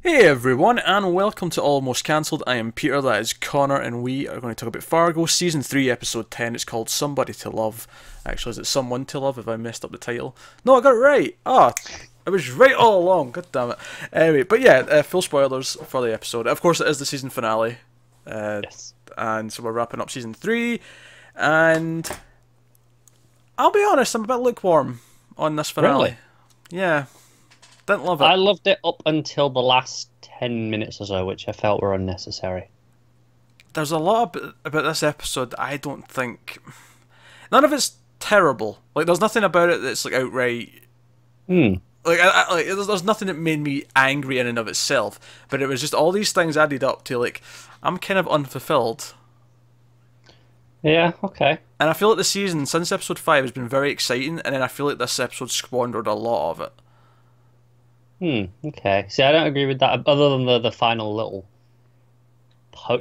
Hey everyone, and welcome to Almost Cancelled. I am Peter, that is Connor, and we are going to talk about Fargo, Season 3, Episode 10. It's called Somebody to Love. Actually, is it Someone to Love, if I messed up the title? No, I got it right! Ah, I was right all along, god damn it. Anyway, but yeah, full spoilers for the episode. Of course, it is the season finale, Yes. and so we're wrapping up Season 3, and I'll be honest, I'm a bit lukewarm on this finale. Really? Yeah, didn't love it. I loved it up until the last 10 minutes or so, which I felt were unnecessary. There's a lot about this episode that I don't think... None of it's terrible. Like, there's nothing about it that's like outright... Hmm. Like, there's nothing that made me angry in and of itself. But it was just all these things added up to, like, I'm kind of unfulfilled. Yeah, okay. And I feel like the season, since episode 5, has been very exciting. And then I feel like this episode squandered a lot of it. Okay. See, I don't agree with that, other than the final little...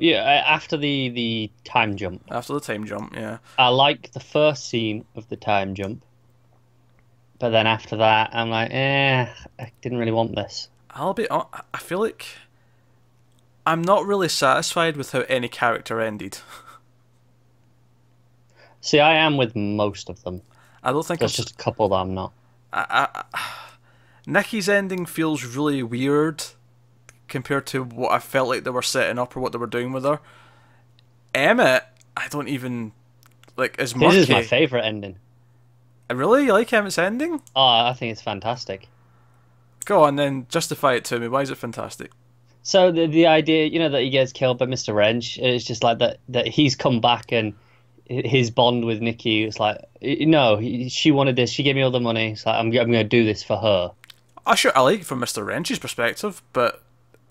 Yeah, after the time jump. After the time jump, yeah. I like the first scene of the time jump, but then after that, I'm like, I didn't really want this. I feel like I'm not really satisfied with how any character ended. See, I am with most of them. I don't think There's just a couple that I'm not. Nikki's ending feels really weird compared to what I felt like they were setting up or what they were doing with her. Emmett, I don't even like, is murky. This is my favorite ending. Really? You like Emmett's ending? Oh, I think it's fantastic. Go on then, justify it to me. Why is it fantastic? So the idea, that he gets killed by Mr. Wrench, it's just like that he's come back and his bond with Nikki. It's like, no, she wanted this. She gave me all the money. It's like, I'm going to do this for her. I like it from Mr. Wrench's perspective, but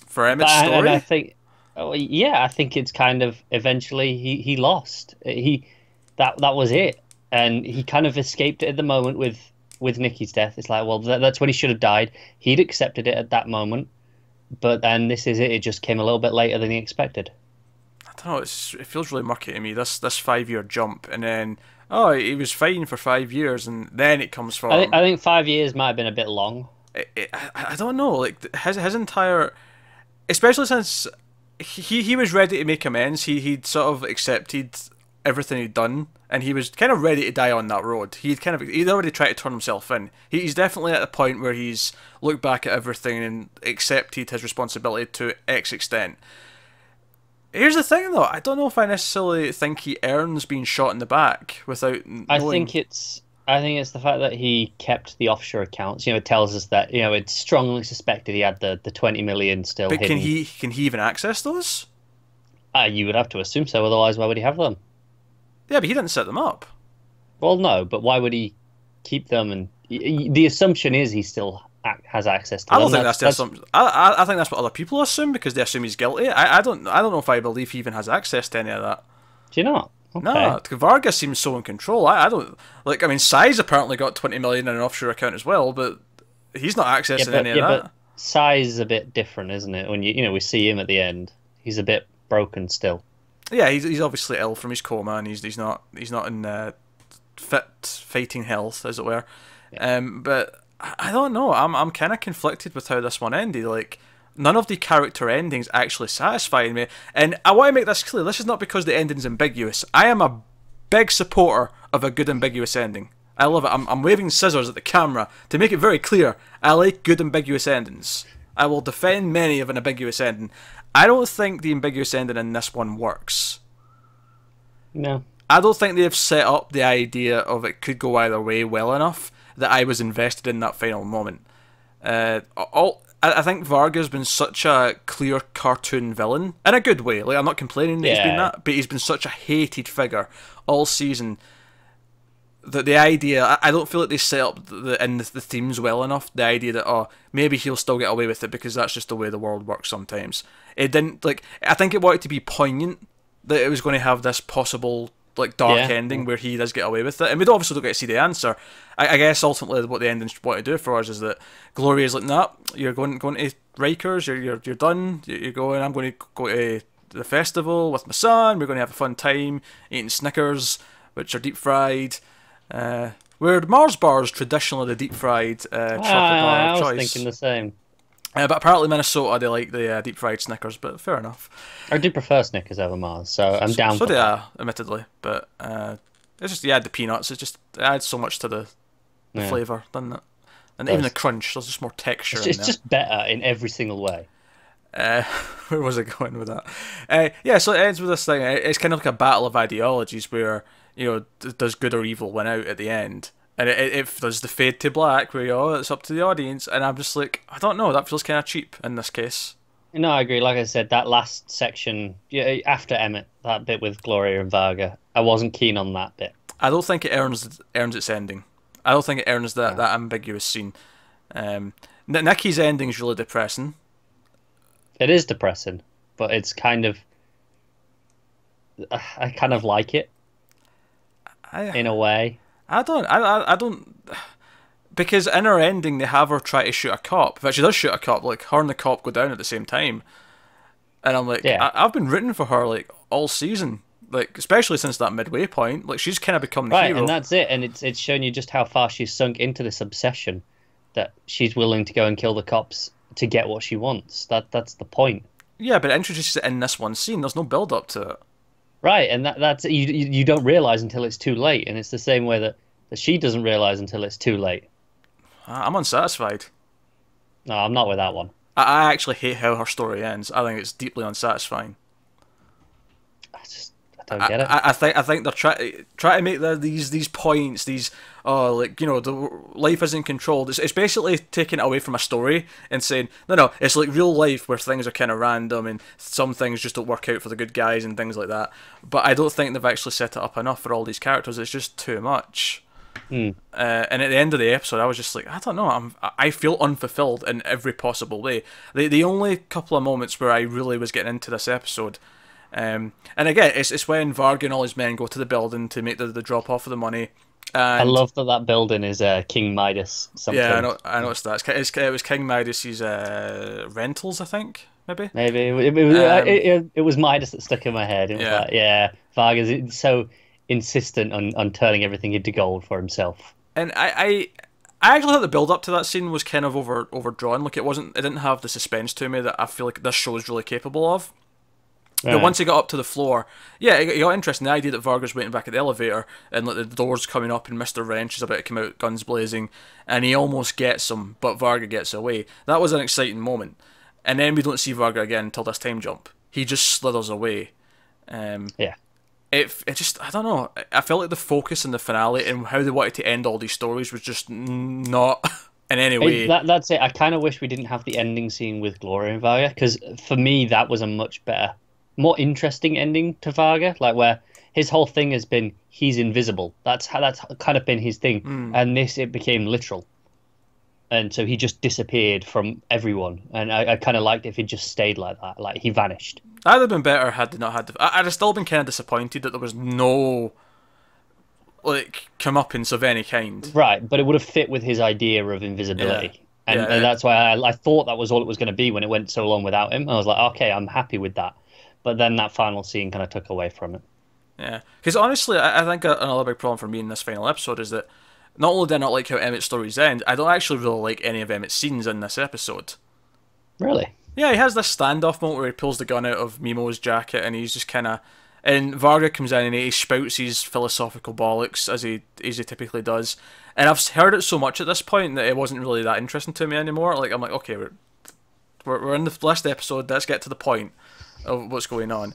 for Emmett's And I story, think, oh, yeah, I think it's kind of eventually he lost. That was it, and he kind of escaped it at the moment with Nikki's death. It's like, well, that's when he should have died. He'd accepted it at that moment, but then this is it. It just came a little bit later than he expected. I don't know. It feels really murky to me. This 5 year jump, and then he was fine for 5 years, and then it comes from. I think 5 years might have been a bit long. I don't know. Like his entire, especially since he was ready to make amends. He'd sort of accepted everything he'd done, and he was kind of ready to die on that road. He'd already tried to turn himself in. He's definitely at the point where he's looked back at everything and accepted his responsibility to X extent. Here's the thing, though. I don't know if I necessarily think he earns being shot in the back without I knowing. think it's I think it's the fact that he kept the offshore accounts. It tells us that it's strongly suspected he had the 20 million still But hidden. can he even access those? You would have to assume so. Otherwise, why would he have them? Yeah, but he didn't set them up. Well, no, but why would he keep them? And the assumption is he still has access to I them. don't think that's the assumption. I think that's what other people assume because they assume he's guilty. I don't know if I believe he even has access to any of that. Do you not? Okay. No, Vargas seems so in control. I don't like. I mean, Sai's apparently got 20 million in an offshore account as well, but he's not accessing any of that. But size is a bit different, isn't it? When we see him at the end, he's a bit broken still. Yeah, he's obviously ill from his coma, and he's not in fit fighting health, as it were. But I don't know. I'm kind of conflicted with how this one ended. Like, none of the character endings actually satisfied me. And I want to make this clear. This is not because the ending's ambiguous. I am a big supporter of a good ambiguous ending. I love it. I'm waving scissors at the camera to make it very clear. I like good ambiguous endings. I will defend many of an ambiguous ending. I don't think the ambiguous ending in this one works. No. I don't think they've set up the idea of it could go either way well enough that I was invested in that final moment. I think Varga's been such a clear cartoon villain in a good way. Like, I'm not complaining that he's been that, but he's been such a hated figure all season that the idea, I don't feel like they set up the themes well enough. The idea that maybe he'll still get away with it because that's just the way the world works sometimes. It didn't like. I think it wanted to be poignant that it was going to have this possible like dark ending where he does get away with it, and we'd obviously don't get to see the answer. I guess ultimately what the ending want to do for us is that Gloria's like, nah, you're going to Rikers, you're done, you're going. I'm going to go to the festival with my son. We're going to have a fun time eating Snickers, which are deep fried. Where Mars bars traditionally the deep fried chocolate bar of I was choice. thinking the same. But apparently Minnesota, they like the deep fried Snickers, but fair enough. I do prefer Snickers over Mars, so I'm down So for do that. I, admittedly. But it's just, you add the peanuts, it adds so much to the Yeah, flavour, doesn't it? And it even the does. crunch, there's just more texture in It's there. just better in every single way. Uh, where was I going with that? Yeah, so it ends with this thing. It's kind of like a battle of ideologies where, does good or evil win out at the end? And if there's the fade to black, where it's up to the audience, and I'm just like, I don't know, that feels kind of cheap in this case. No, I agree. Like I said, that last section, yeah, after Emmett, that bit with Gloria and Varga, I wasn't keen on that bit. I don't think it earns its ending. I don't think it earns that, Yeah. that ambiguous scene. Nikki's ending is really depressing. It is depressing, but it's kind of, I kind of like it I in a way. I don't, because in her ending they have her try to shoot a cop. But she does shoot a cop, like her and the cop go down at the same time, and I'm like, Yeah. I've been rooting for her like all season, like especially since that midway point. Like she's kind of become the Right, hero. and that's it. And it's shown you just how far she's sunk into this obsession that she's willing to go and kill the cops to get what she wants. That's the point. Yeah, but it introduces it in this one scene. There's no build up to it. Right, and that's you don't realize until it's too late, and it's the same way that she doesn't realize until it's too late. I'm unsatisfied. No, I'm not with that one. I actually hate how her story ends. I think it's deeply unsatisfying. I don't get it. I think they're try to make these points, the life isn't controlled. It's basically taking it away from a story and saying no, it's like real life where things are kind of random and some things just don't work out for the good guys and things like that. But I don't think they've actually set it up enough for all these characters. It's just too much. And at the end of the episode, I was just like, I don't know, I feel unfulfilled in every possible way. The only couple of moments where I really was getting into this episode. And again, it's when Varg and all his men go to the building to make the drop off of the money. And I love that building is King Midas something. yeah, I noticed that. It was King Midas's rentals, I think, maybe. Maybe it was Midas that stuck in my head. It was Yeah. like, yeah, Vargas so insistent on turning everything into gold for himself. And I actually thought the build up to that scene was kind of overdrawn. Like it didn't have the suspense to me that I feel like this show is really capable of. But once he got up to the floor, yeah, it got interesting. The idea that Varga's waiting back at the elevator and like the doors coming up and Mr. Wrench is about to come out, guns blazing, and he almost gets him, but Varga gets away. That was an exciting moment. And then we don't see Varga again until this time jump. He just slithers away. Yeah. It just, I don't know. I felt like the focus in the finale and how they wanted to end all these stories was just not in any way. That's it. I kind of wish we didn't have the ending scene with Gloria and Varga, because for me that was a much better, more interesting ending to Varga, like where his whole thing has been he's invisible. That's kind of been his thing, and it became literal, and so he just disappeared from everyone. And I kind of liked if he just stayed like that, like he vanished. That'd have been better had they not had. I'd have still been kind of disappointed that there was no like comeuppance of any kind. Right, but it would have fit with his idea of invisibility. Yeah. And that's why I thought that was all it was going to be when it went so long without him. I was like, okay, I'm happy with that. But then that final scene kind of took away from it. Yeah, because honestly, I think another big problem for me in this final episode is that not only do I not like how Emmett's stories end, I don't actually really like any of Emmett's scenes in this episode. Really? Yeah, he has this standoff moment where he pulls the gun out of Mimo's jacket and he's just kind of... And Varga comes in and he spouts his philosophical bollocks as he typically does. And I've heard it so much at this point that it wasn't really that interesting to me anymore. Like I'm like, okay, we're in the last episode, let's get to the point of what's going on.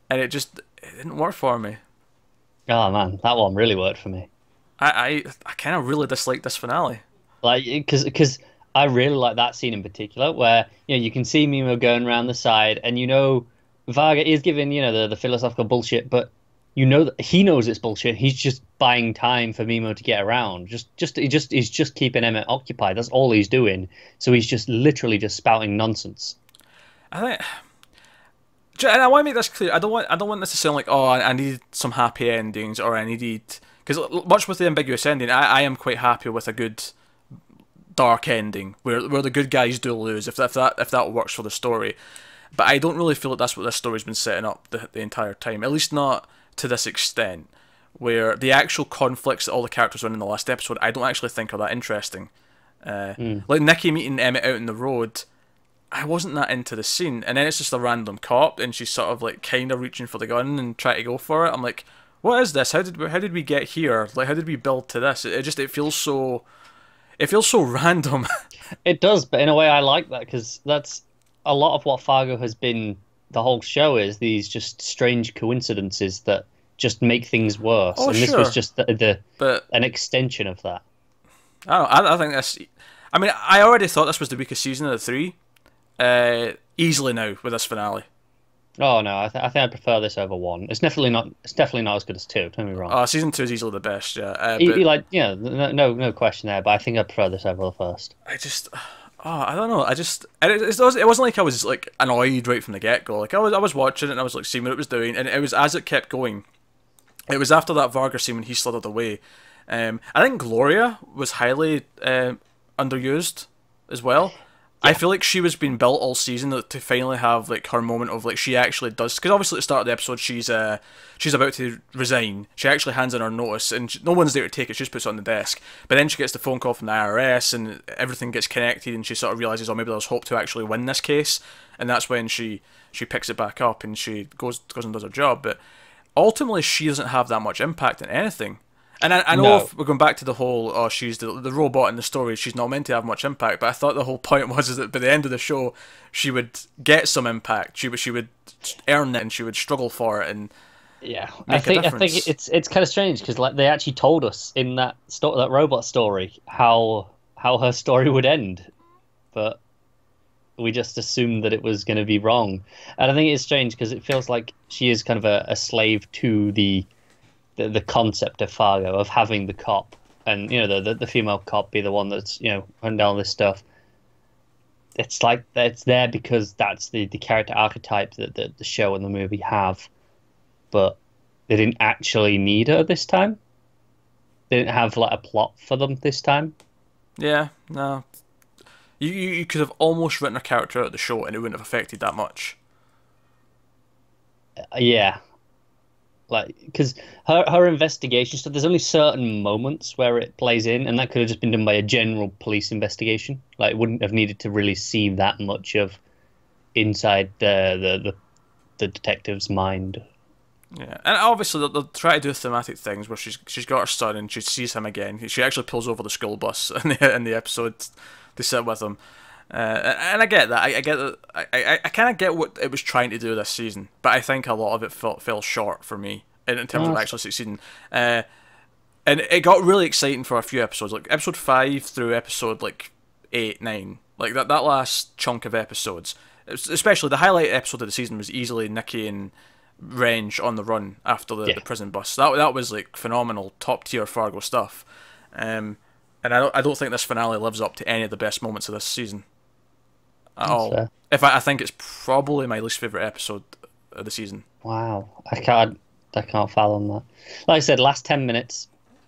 And it didn't work for me. Oh man, that one really worked for me. I kind of really disliked this finale. Like, because I really like that scene in particular, where you can see Mimo going around the side, and Varga is giving the philosophical bullshit, but that he knows it's bullshit. He's just buying time for Mimo to get around. He's just keeping Emmett occupied. That's all he's doing. So he's just literally just spouting nonsense. I think. And I want to make this clear. I don't want this to sound like, oh, I need some happy endings, or I needed, because much with the ambiguous ending, I am quite happy with a good dark ending where the good guys do lose if that works for the story. But I don't really feel like that's what this story's been setting up the entire time. At least not to this extent, where the actual conflicts that all the characters are in the last episode, I don't actually think are that interesting. Like Nikki meeting Emmett out in the road. I wasn't that into the scene, and then it's just a random cop, and she's sort of like kind of reaching for the gun and trying to go for it. I'm like, what is this? How did we get here? Like, how did we build to this? It feels so random. It does, but in a way, I like that because that's a lot of what Fargo has been. The whole show is these just strange coincidences that just make things worse, Oh, and this sure. was just But an extension of that. I don't know. I think this. I mean, I already thought this was the weakest season of the three. Easily now with this finale. Oh no, I think I prefer this over one. It's definitely not. It's definitely not as good as two. Don't get me wrong. Season 2 is easily the best. Yeah. Like no question there. But I think I prefer this over the first. I just. I don't know. It wasn't like I was like annoyed right from the get go. Like I was watching it and I was like seeing what it was doing, and it was as it kept going. It was after that Varga scene when he slithered away. I think Gloria was highly underused as well. I feel like she was being built all season to finally have like her moment of like she actually does, because obviously at the start of the episode she's about to resign. She actually hands in her notice and no one's there to take it. She just puts it on the desk. But then she gets the phone call from the IRS and everything gets connected and she sort of realizes, oh, maybe there's hope to actually win this case. And that's when she picks it back up and she goes and does her job. But ultimately she doesn't have that much impact on anything. And I know if we're going back to the whole, she's the robot in the story, she's not meant to have much impact, but I thought the whole point was is that by the end of the show, she would get some impact, she would earn it, and she would struggle for it, and I think it's kind of strange, because like they actually told us in that robot story how her story would end, but we just assumed that it was going to be wrong. And I think it's strange, because it feels like she is kind of a slave to the concept of Fargo, of having the cop and the female cop be the one that's running down this stuff. It's like it's there because that's the character archetype that the show and the movie have, but they didn't actually need her this time. They didn't have like a plot for them this time. Yeah, no. You could have almost written a character out of the show and it wouldn't have affected that much. Yeah. Like, because her investigation stuff, there's only certain moments where it plays in, and that could have just been done by a general police investigation. Like, it wouldn't have needed to really see that much of inside the detective's mind. Yeah, and obviously they'll try to do thematic things where she's got her son and she sees him again. She actually pulls over the school bus in the episode to sit with him. And I get that. I get that. I kind of get what it was trying to do this season, but I think a lot of it fell short for me in terms of actually succeeding. And it got really exciting for a few episodes, like episode 5 through episode like 8, 9, like that last chunk of episodes. Especially the highlight episode of the season was easily Nikki and Renge on the run after the prison bus. That was like phenomenal, top tier Fargo stuff. And I don't think this finale lives up to any of the best moments of this season at all. Fair. I think it's probably my least favorite episode of the season. Wow, I can't fathom that. Like I said, last 10 minutes,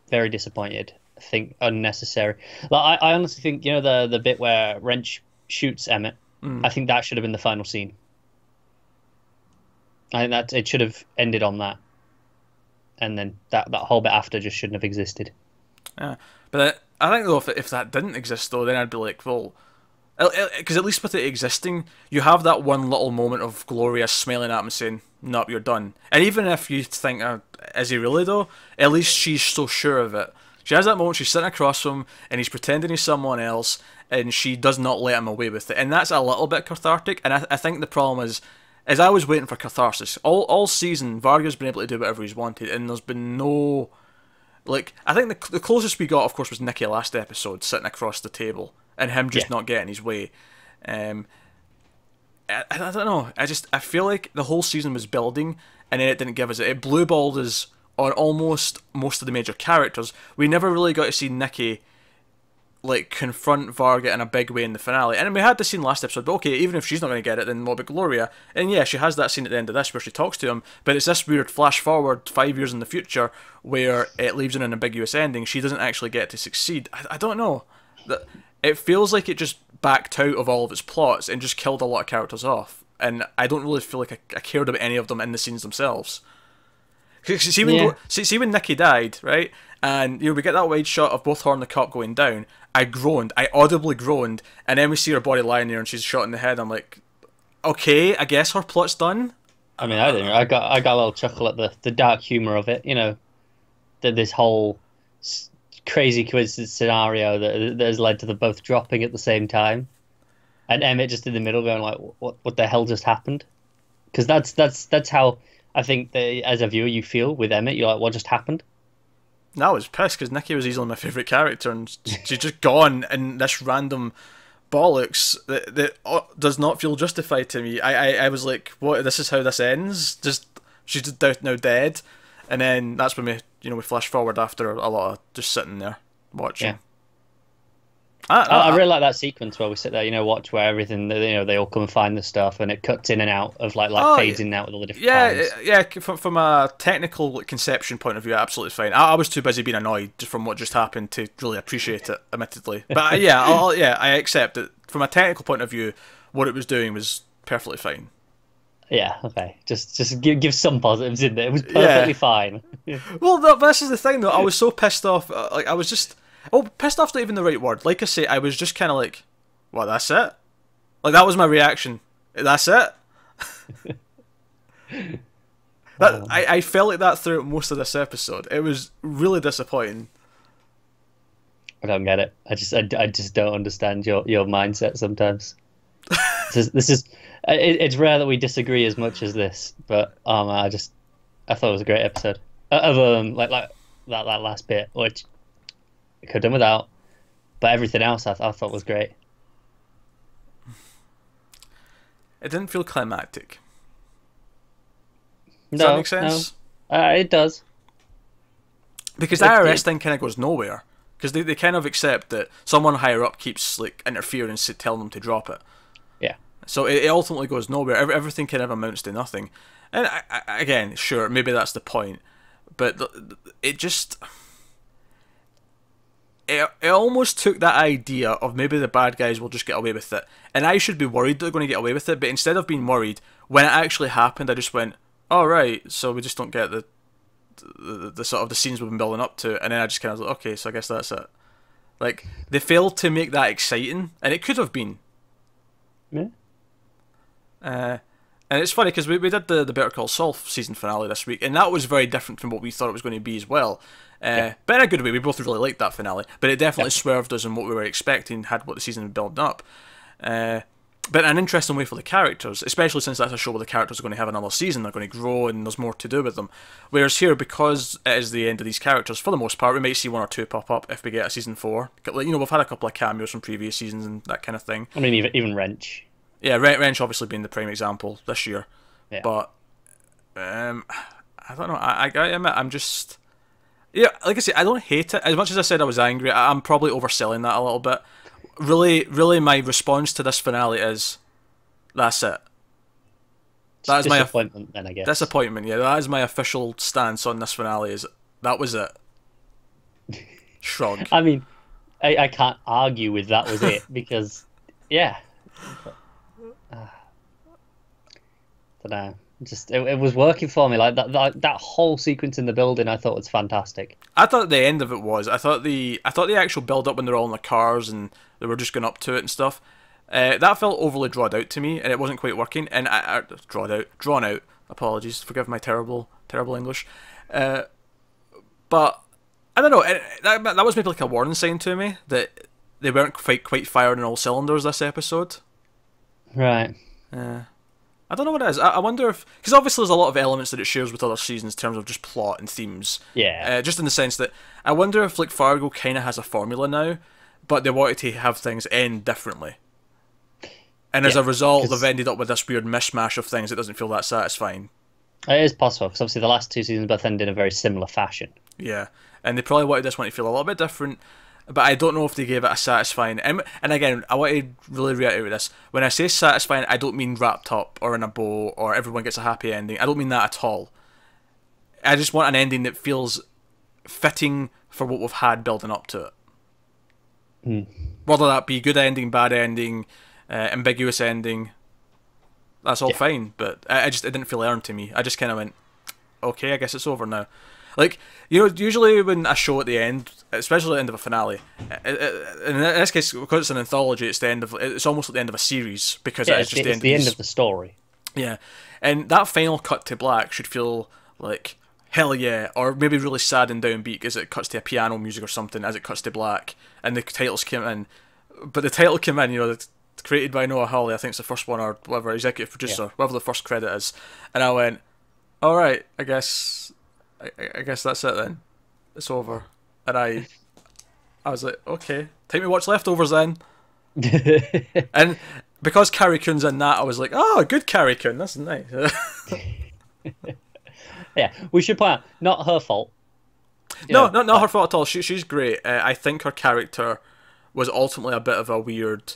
very disappointed. I think unnecessary. Like I honestly think the bit where Wrench shoots Emmett. I think that should have been the final scene. I think that it should have ended on that, and then that whole bit after just shouldn't have existed. Yeah, but I think though if that didn't exist though, then I'd be like, well, because at least with it existing, you have that one little moment of Gloria smiling at him saying, "Nope, you're done." And even if you think, is he really though? At least she's so sure of it. She has that moment. She's sitting across from him, and he's pretending he's someone else, and she does not let him away with it. And that's a little bit cathartic. And I think the problem is I was waiting for catharsis all season. Varga's been able to do whatever he's wanted, and there's been no. Like, I think the closest we got, of course, was Nikki last episode, sitting across the table, and him just not getting his way. I don't know. I feel like the whole season was building, and then it didn't give us it. It blue-balled us on almost most of the major characters. We never really got to see Nikki like confront Varga in a big way in the finale. And we had the scene last episode, but okay, even if she's not going to get it, then what about Gloria? And yeah, she has that scene at the end of this where she talks to him, but it's this weird flash forward 5 years in the future where it leaves an ambiguous ending. She doesn't actually get to succeed. I don't know. It feels like it just backed out of all of its plots and just killed a lot of characters off. And I don't really feel like I cared about any of them in the scenes themselves. See when Nikki died, right? And we get that wide shot of both her and the cop going down. I groaned. I audibly groaned. And then we see her body lying there and she's shot in the head. I'm like, okay, I guess her plot's done. I mean, I didn't. I got a little chuckle at the dark humor of it. This whole crazy coincidence scenario that has led to them both dropping at the same time, and Emmett just in the middle going like, "What the hell just happened?" Because that's how I think that as a viewer you feel with Emmett. You're like, "What just happened?" No, I was pissed because Nikki was easily my favourite character, and she's just gone in this random bollocks that does not feel justified to me. I was like, what? This is how this ends? Just she's just now dead, and then that's when we flash forward after a lot of just sitting there watching. Yeah. I really like that sequence where we sit there, watch where everything, they all come and find the stuff, and it cuts in and out of like fades in and out with all the different times. Yeah. From a technical conception point of view, absolutely fine. I was too busy being annoyed from what just happened to really appreciate it, admittedly. But I accept it. From a technical point of view, what it was doing was perfectly fine. Yeah, okay. Just give some positives in there. It was perfectly fine. Well, this is the thing, though. I was so pissed off. I was just... Oh, pissed off's not even the right word. Like I say, I was just kind of like, what, that's it? Like, that was my reaction. That's it? I felt like that throughout most of this episode. It was really disappointing. I don't get it. I just don't understand your mindset sometimes. It's rare that we disagree as much as this, but I thought it was a great episode. Other than like that last bit, which I could have done without, but everything else I thought was great. It didn't feel climactic. Does that make sense? No. It does. Because the IRS thing kind of goes nowhere. Because they kind of accept that someone higher up keeps like interfering and telling them to drop it. Yeah. So it ultimately goes nowhere. Everything kind of amounts to nothing. And again, sure, maybe that's the point. But it just... It almost took that idea of maybe the bad guys will just get away with it. And I should be worried they're going to get away with it. But instead of being worried, when it actually happened, I just went, oh, right, so we just don't get the sort of the scenes we've been building up to. And then I just kind of was like, okay, so I guess that's it. Like, they failed to make that exciting. And it could have been. Yeah. And it's funny because we did the Better Call Saul season finale this week, and that was very different from what we thought it was going to be as well. But in a good way, we both really liked that finale, but it definitely swerved us in what we were expecting, had what the season had built up. But in an interesting way for the characters, especially since that's a show where the characters are going to have another season, they're going to grow and there's more to do with them. Whereas here, because it is the end of these characters, for the most part, we might see one or two pop up if we get a season 4. We've had a couple of cameos from previous seasons and that kind of thing. I mean, even Wrench. Yeah, Wrench obviously being the prime example this year. Yeah. But, I don't know, I gotta admit, I'm just... Yeah, like I say, I don't hate it. As much as I said I was angry, I'm probably overselling that a little bit. Really, my response to this finale is, that's it. That is disappointment, then, I guess. Disappointment, yeah. That is my official stance on this finale, is that was it. Shrug. I mean, I can't argue with that was it, because, yeah. Don't know. Just it was working for me. Like that whole sequence in the building, I thought was fantastic. I thought the end of it was. I thought the actual build up when they're all in the cars and they were just going up to it and stuff. That felt overly drawn out to me, and it wasn't quite working. And drawn out. Apologies, forgive my terrible English. But I don't know. That was maybe like a warning sign to me that they weren't quite firing on all cylinders this episode. Right. I don't know what it is. I wonder if... Because obviously there's a lot of elements that it shares with other seasons in terms of just plot and themes. Yeah. Just in the sense that I wonder if like Fargo kind of has a formula now, but they wanted to have things end differently. And as a result, they've ended up with this weird mishmash of things that doesn't feel that satisfying. It is possible, because obviously the last two seasons both ended in a very similar fashion. Yeah. And they probably wanted this one to feel a little bit different, but I don't know if they gave it a satisfying... And again, I want to really reiterate this. When I say satisfying, I don't mean wrapped up or in a bow or everyone gets a happy ending. I don't mean that at all. I just want an ending that feels fitting for what we've had building up to it. Whether that be good ending, bad ending, ambiguous ending, that's all fine. But it didn't feel earned to me. I just kind of went, okay, I guess it's over now. Like, usually when a show at the end, especially at the end of a finale, in this case, because it's an anthology, it's almost at the end of a series, because Yeah, it is just it's the end of the story. Yeah, and that final cut to black should feel like hell yeah, or maybe really sad and downbeat as it cuts to a piano music or something as it cuts to black, and the titles came in. But the title came in, it's created by Noah Hawley, I think it's the first one, or whatever, executive producer, whatever the first credit is, and I went, all right, I guess that's it then, it's over, and I was like, okay, time to watch Leftovers then, and because Carrie Coon's in that, I was like, oh, good Carrie Coon, that's nice. Yeah, we should point out, not her fault. No, not her fault at all. She's great. I think her character was ultimately a bit of a weird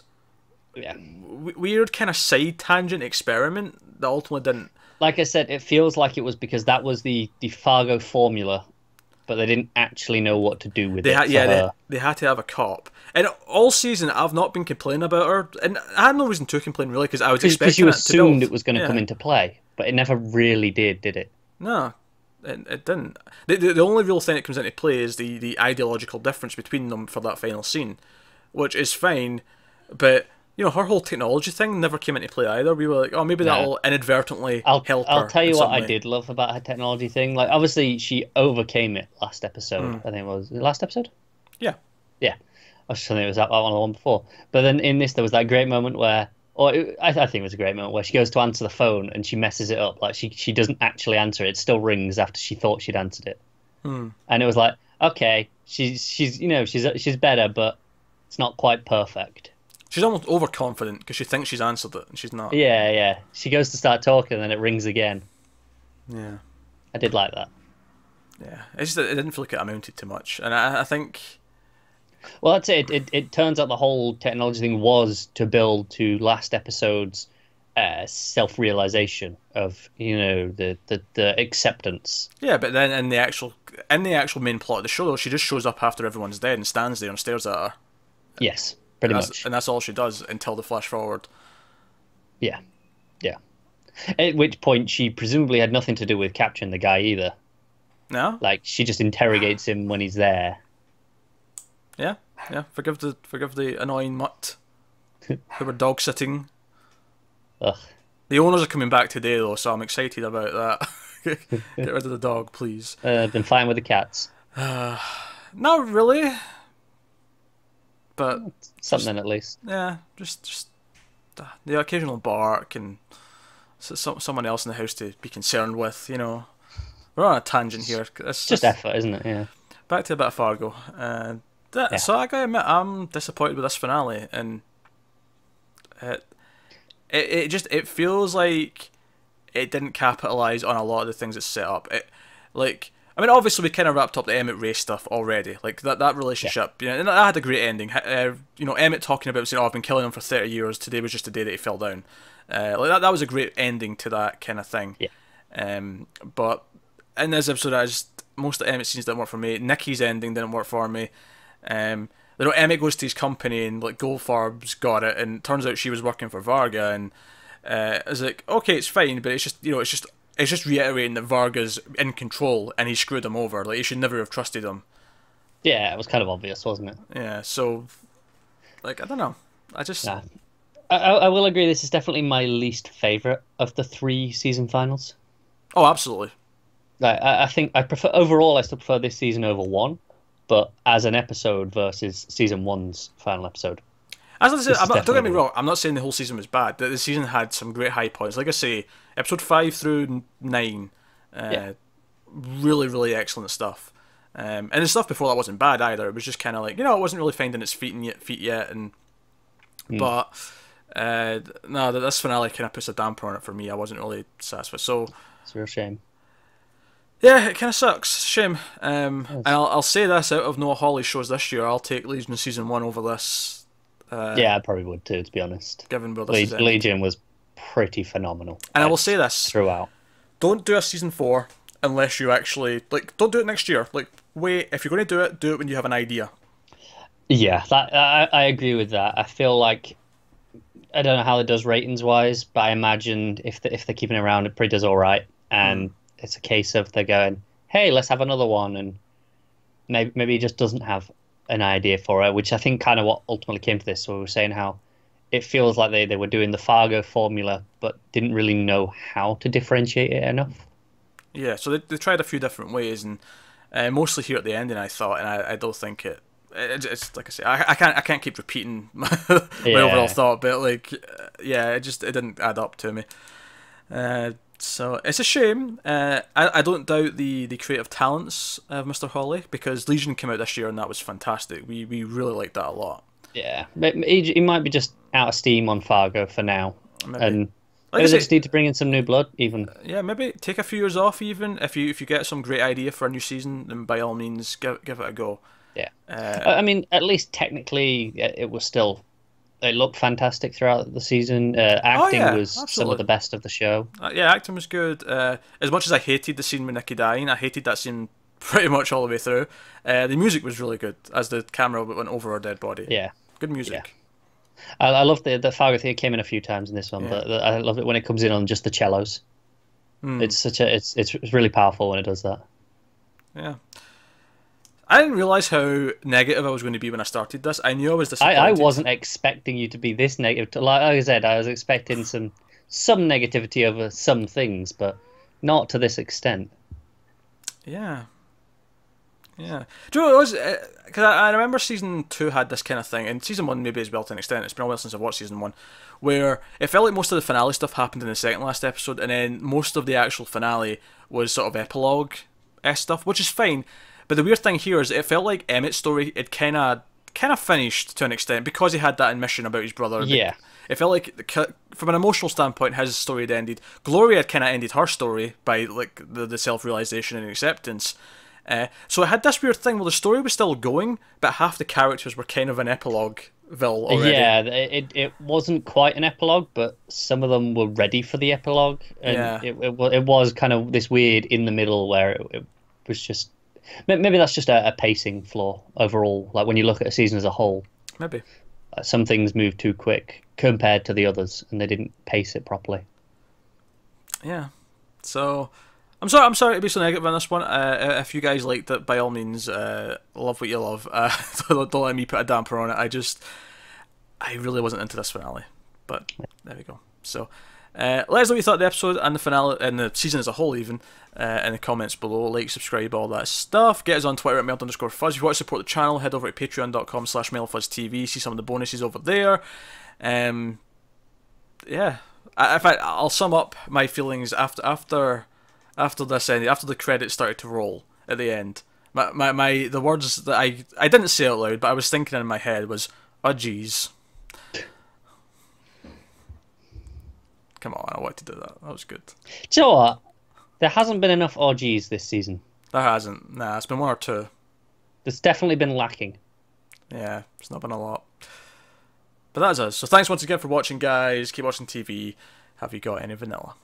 kind of side tangent experiment that ultimately didn't. Like I said, it feels like it was because that was the Fargo formula, but they didn't actually know what to do with it. They had to have a cop. And all season, I've not been complaining about her, and I had no reason to complain really because I was expecting. Because you assumed it was going to come into play, but it never really did it? No, it didn't. The only real thing that comes into play is the ideological difference between them for that final scene, which is fine, but her whole technology thing never came into play either. We were like, oh, maybe that'll inadvertently help her. I'll tell you what I did love about her technology thing. Like, obviously, she overcame it last episode. I think it was the last episode. Yeah. I was thinking it was that one or the one before. But then in this, there was that great moment where, I think it was a great moment where she goes to answer the phone and she messes it up. Like, she doesn't actually answer it. It still rings after she thought she'd answered it. And it was like, okay, she's better, but it's not quite perfect. She's almost overconfident because she thinks she's answered it and she's not. Yeah. She goes to start talking and then it rings again. Yeah. I did like that. Yeah. It's just that it didn't feel like it amounted to much. And I think... Well, that's it. It turns out the whole technology thing was to build to last episode's self-realization of, the acceptance. Yeah, but then in the actual main plot of the show, though, she just shows up after everyone's dead and stands there and stares at her. Yes, pretty much. And that's all she does until the flash forward. Yeah. At which point she presumably had nothing to do with capturing the guy either. No? Like, she just interrogates him when he's there. Yeah. Forgive the annoying mutt who were dog sitting. Ugh. The owners are coming back today though, so I'm excited about that. Get rid of the dog, please. Been fine with the cats. Not really. But something at least. Yeah, just the occasional bark and someone else in the house to be concerned with. We're on a tangent here. It's just effort, isn't it? Yeah. Back to a bit of Fargo. So I gotta admit, I'm disappointed with this finale, and it feels like it didn't capitalize on a lot of the things it's set up. Obviously we kind of wrapped up the Emmett Ray stuff already, like that relationship, and that had a great ending. Emmett talking about saying, "Oh, I've been killing him for 30 years. Today was just the day that he fell down." That was a great ending to that kind of thing. Yeah. But in this episode, most of Emmett's scenes didn't work for me. Nikki's ending didn't work for me. Emmett goes to his company and Goldfarb's got it, and it turns out she was working for Varga, and it's like, okay, it's fine, but it's just reiterating that Varga's in control and he screwed him over. Like, he should never have trusted him. Yeah, it was kind of obvious, wasn't it? Yeah, so I don't know. I will agree. This is definitely my least favorite of the 3 season finals. Oh, absolutely. I think I prefer overall. I still prefer this season over 1. But as an episode versus season 1's final episode. As I said, don't get me wrong, I'm not saying the whole season was bad. The season had some great high points. Like I say, episode 5 through 9, really, really excellent stuff. And the stuff before that wasn't bad either. It was just kind of like, it wasn't really finding its feet yet. But no, this finale kind of puts a damper on it for me. I wasn't really satisfied. So it's a real shame. Yeah, it kind of sucks. Shame. And I'll say this, out of Noah Hawley's shows this year, I'll take Legion season 1 over this. Yeah, I probably would too, to be honest. Given where this is Legion was pretty phenomenal. And I will say this throughout. Don't do a season 4 unless you actually don't do it next year. Wait, if you're going to do it when you have an idea. Yeah, I agree with that. I feel like, I don't know how it does ratings wise, but I imagine if they're keeping it around, it probably does all right. And it's a case of they're going, hey, let's have another one, and maybe he just doesn't have an idea for it, which I think kind of what ultimately came to this. So we were saying how it feels like they were doing the Fargo formula, but didn't really know how to differentiate it enough. Yeah, so they tried a few different ways, and mostly here at the ending, I thought, and I don't think it's like I say, I can't keep repeating my overall Yeah. thought, but like, yeah, it didn't add up to me. So it's a shame. I don't doubt the creative talents of Mr. Hawley, because Legion came out this year and that was fantastic. We really liked that a lot. Yeah, he might be just out of steam on Fargo for now, Maybe. and Like I maybe they say, just need to bring in some new blood. Even yeah, maybe take a few years off. Even if you get some great idea for a new season, then by all means give it a go. yeah, Uh, I mean, at least technically, it was still it looked fantastic throughout the season. oh Acting yeah, was some of absolutely. the best of the show. Yeah, acting was good. As much as I hated the scene with Nikki dying, I hated that scene pretty much all the way through. The music was really good as the camera went over her dead body. Yeah, Good yeah. music. I love the Fargo thing. It came in a few times in this one, Yeah. but I love it when it comes in on just the cellos. Hmm. It's such a it's really powerful when it does that. Yeah. I didn't realize how negative I was going to be when I started this. I knew I was I disappointed. wasn't expecting you to be this negative. Like I said, I was expecting some negativity over some things, but not to this extent. Yeah. Yeah. Do you know what it was? Because I remember season 2 had this kind of thing, and season 1 maybe as well to an extent. It's been a while since I've watched season 1, where it felt like most of the finale stuff happened in the second last episode, and then most of the actual finale was sort of epilogue stuff, which is fine. But the weird thing here is it felt like Emmett's story had kind of finished to an extent because he had that admission about his brother. Yeah, It felt like from an emotional standpoint, his story had ended. Gloria had kind of ended her story by like the self realization and acceptance. So it had this weird thing where the story was still going, but half the characters were kind of an epilogue-ville already. yeah. It wasn't quite an epilogue, but some of them were ready for the epilogue, and Yeah, it was kind of this weird in the middle where it was just maybe that's just a pacing flaw overall. Like when you look at a season as a whole, maybe. some things move too quick compared to the others, and they didn't pace it properly. Yeah. So I'm sorry to be so negative on this one. If you guys liked it, by all means, love what you love. Don't let me put a damper on it. I really wasn't into this finale, but there we go. So, let us know what you thought of the episode and the finale and the season as a whole, even in the comments below. Like, subscribe, all that stuff. Get us on Twitter at meld_fuzz. If you want to support the channel, head over to patreon.com/meldfuzztv. See some of the bonuses over there. Yeah. In fact, I'll sum up my feelings after this ended, after the credits started to roll at the end. The words that I didn't say out loud, but I was thinking in my head was, oh geez. Come on, I wanted to do that. That was good. Do you know what? There hasn't been enough orgies this season. There hasn't. Nah, it's been one or two. There's definitely been lacking. Yeah, it's not been a lot. But that's us. So thanks once again for watching, guys. Keep watching TV. Have you got any vanilla?